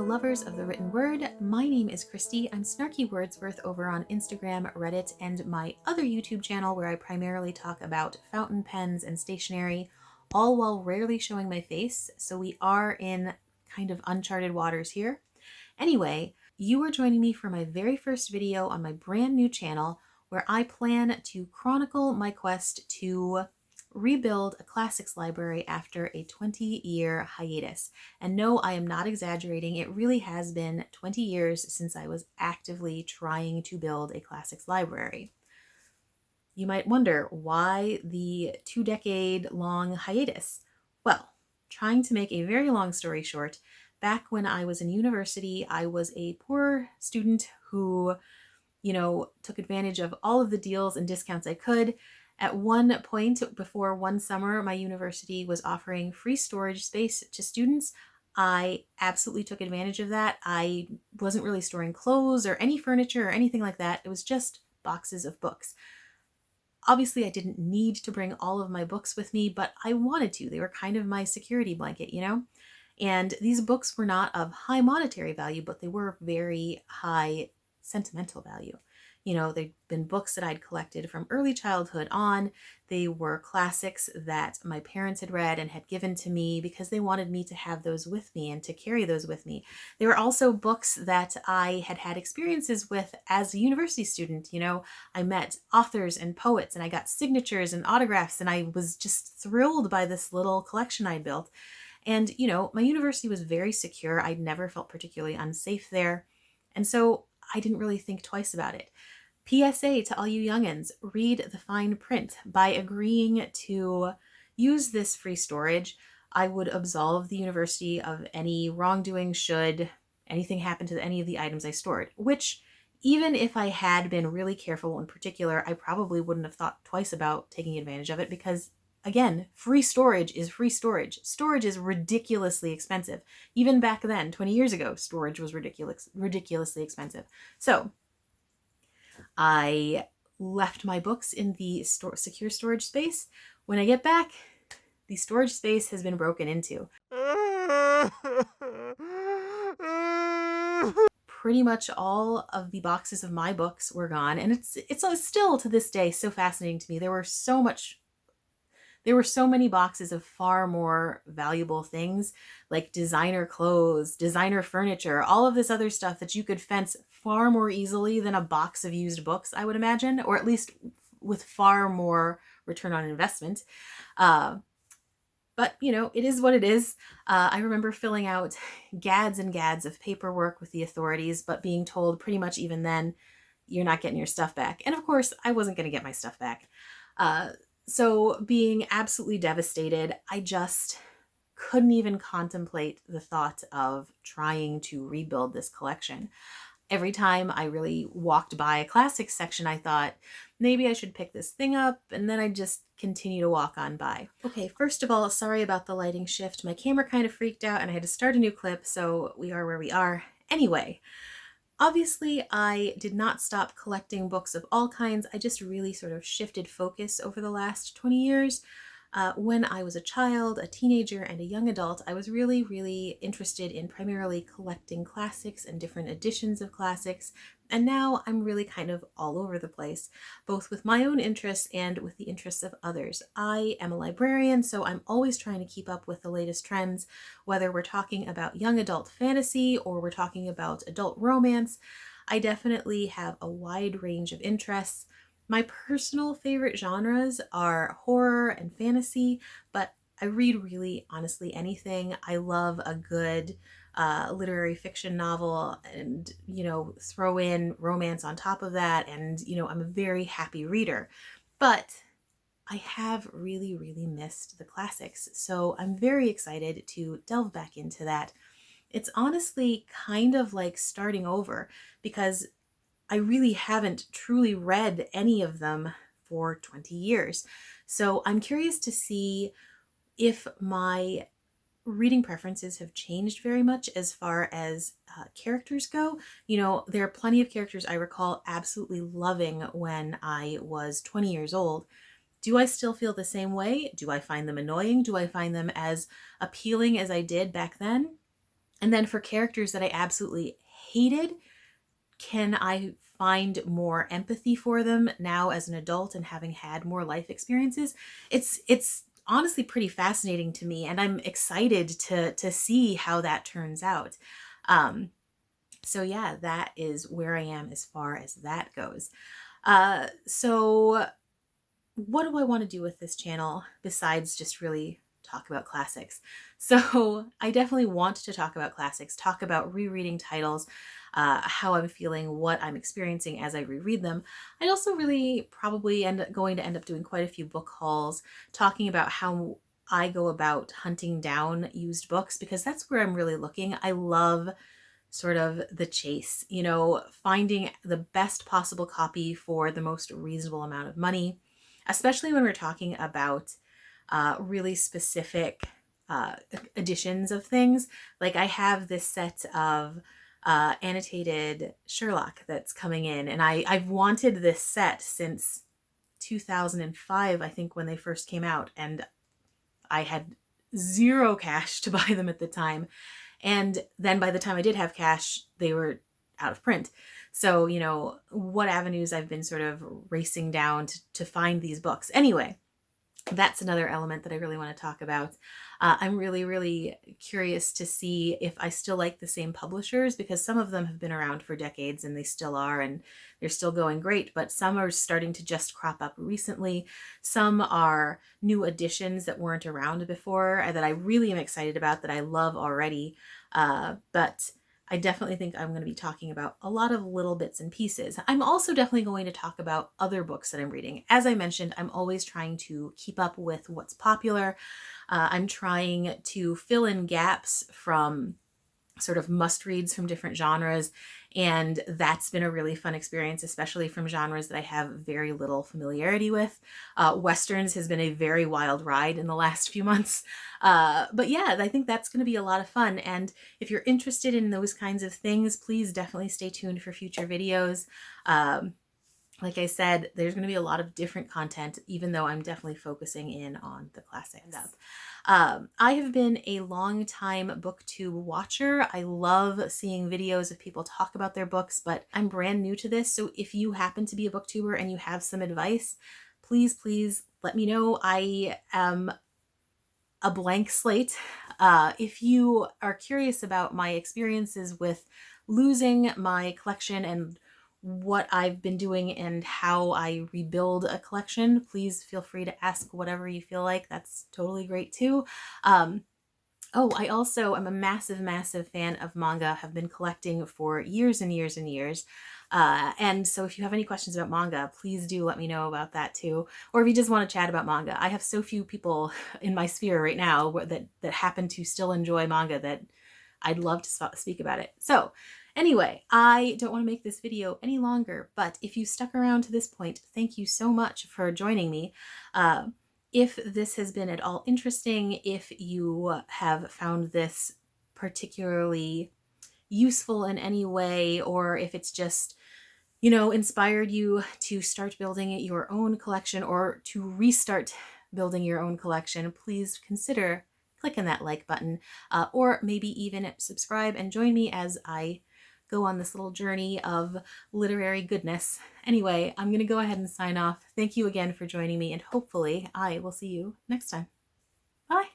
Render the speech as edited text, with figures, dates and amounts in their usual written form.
lovers of the written word. My name is Christy. I'm Snarky Wordsworth over on Instagram, Reddit, and my other YouTube channel where I primarily talk about fountain pens and stationery, all while rarely showing my face, so we are in kind of uncharted waters here. Anyway, you are joining me for my very first video on my brand new channel where I plan to chronicle my quest to rebuild a classics library after a 20-year hiatus. And no, I am not exaggerating. It really has been 20 years since I was actively trying to build a classics library. You might wonder, why the 2-decade-long hiatus? Well, trying to make a very long story short, back when I was in university, I was a poor student who, took advantage of all of the deals and discounts I could. At one point before one summer, my university was offering free storage space to students. I absolutely took advantage of that. I wasn't really storing clothes or any furniture or anything like that. It was just boxes of books. Obviously, I didn't need to bring all of my books with me, but I wanted to. They were kind of my security blanket, And these books were not of high monetary value, but they were very high sentimental value. They'd been books that I'd collected from early childhood on. They were classics that my parents had read and had given to me because they wanted me to have those with me and to carry those with me. They were also books that I had had experiences with as a university student. I met authors and poets and I got signatures and autographs, and I was just thrilled by this little collection I built. And, my university was very secure. I'd never felt particularly unsafe there. And so I didn't really think twice about it. PSA to all you youngins, read the fine print. By agreeing to use this free storage, I would absolve the university of any wrongdoing should anything happen to any of the items I stored, which even if I had been really careful in particular, I probably wouldn't have thought twice about taking advantage of it because, again, free storage is free storage. Storage is ridiculously expensive. Even back then, 20 years ago, storage was ridiculously expensive. So I left my books in the secure storage space. When I get back, the storage space has been broken into. Pretty much all of the boxes of my books were gone, and it's still to this day so fascinating to me. There were so many boxes of far more valuable things like designer clothes, designer furniture, all of this other stuff that you could fence far more easily than a box of used books, I would imagine, or at least with far more return on investment. But, it is what it is. I remember filling out gads and gads of paperwork with the authorities, but being told pretty much even then, you're not getting your stuff back. And of course, I wasn't going to get my stuff back. So being absolutely devastated, I just couldn't even contemplate the thought of trying to rebuild this collection. Every time I really walked by a classics section, I thought, maybe I should pick this thing up, and then I'd just continue to walk on by. Okay, first of all, sorry about the lighting shift. My camera kind of freaked out and I had to start a new clip, so we are where we are. Anyway, obviously, I did not stop collecting books of all kinds. I just really sort of shifted focus over the last 20 years. When I was a child, a teenager, and a young adult, I was really, really interested in primarily collecting classics and different editions of classics. And now I'm really kind of all over the place, both with my own interests and with the interests of others. I am a librarian, so I'm always trying to keep up with the latest trends, whether we're talking about young adult fantasy or we're talking about adult romance. I definitely have a wide range of interests. My personal favorite genres are horror and fantasy, but I read really, honestly, anything. I love a good literary fiction novel and, throw in romance on top of that. And, I'm a very happy reader. But I have really, really missed the classics. So I'm very excited to delve back into that. It's honestly kind of like starting over because I really haven't truly read any of them for 20 years. So I'm curious to see if my reading preferences have changed very much as far as characters go. There are plenty of characters I recall absolutely loving when I was 20 years old. Do I still feel the same way? Do I find them annoying? Do I find them as appealing as I did back then? And then for characters that I absolutely hated, can I find more empathy for them now as an adult and having had more life experiences? It's honestly pretty fascinating to me, and I'm excited to see how that turns out. So yeah, that is where I am as far as that goes. So what do I want to do with this channel besides just really talk about classics? So I definitely want to talk about classics, talk about rereading titles, how I'm feeling, what I'm experiencing as I reread them. I also really probably going to end up doing quite a few book hauls, talking about how I go about hunting down used books, because that's where I'm really looking. I love sort of the chase, you know, finding the best possible copy for the most reasonable amount of money, especially when we're talking about really specific editions of things. Like I have this set of annotated Sherlock that's coming in, and I've wanted this set since 2005, I think, when they first came out, and I had zero cash to buy them at the time. And then by the time I did have cash, they were out of print. So, you know, what avenues I've been sort of racing down to find these books. Anyway, that's another element that I really want to talk about. I'm really, really curious to see if I still like the same publishers, because some of them have been around for decades and they still are, and they're still going great, but some are starting to just crop up recently. Some are new additions that weren't around before that I really am excited about, that I love already. But I definitely think I'm going to be talking about a lot of little bits and pieces. I'm also definitely going to talk about other books that I'm reading. As I mentioned, I'm always trying to keep up with what's popular. I'm trying to fill in gaps from sort of must-reads from different genres, and that's been a really fun experience, especially from genres that I have very little familiarity with. Westerns has been a very wild ride in the last few months, but yeah, I think that's going to be a lot of fun, and if you're interested in those kinds of things, please definitely stay tuned for future videos. Like I said, there's going to be a lot of different content, even though I'm definitely focusing in on the classics. I have been a long time Booktube watcher. I love seeing videos of people talk about their books, but I'm brand new to this. So if you happen to be a booktuber and you have some advice, please, please let me know. I am a blank slate. If you are curious about my experiences with losing my collection and what I've been doing and how I rebuild a collection, please feel free to ask whatever you feel like. That's totally great too. Oh, I also am a massive, massive fan of manga, have been collecting for years and years and years. And so if you have any questions about manga, please do let me know about that too. Or if you just want to chat about manga. I have so few people in my sphere right now that happen to still enjoy manga that I'd love to speak about it. So anyway, I don't want to make this video any longer, but if you stuck around to this point, thank you so much for joining me. If this has been at all interesting, if you have found this particularly useful in any way, or if it's just, you know, inspired you to start building your own collection or to restart building your own collection, please consider clicking that like button, or maybe even subscribe and join me as I go on this little journey of literary goodness. Anyway, I'm going to go ahead and sign off. Thank you again for joining me, and hopefully I will see you next time. Bye.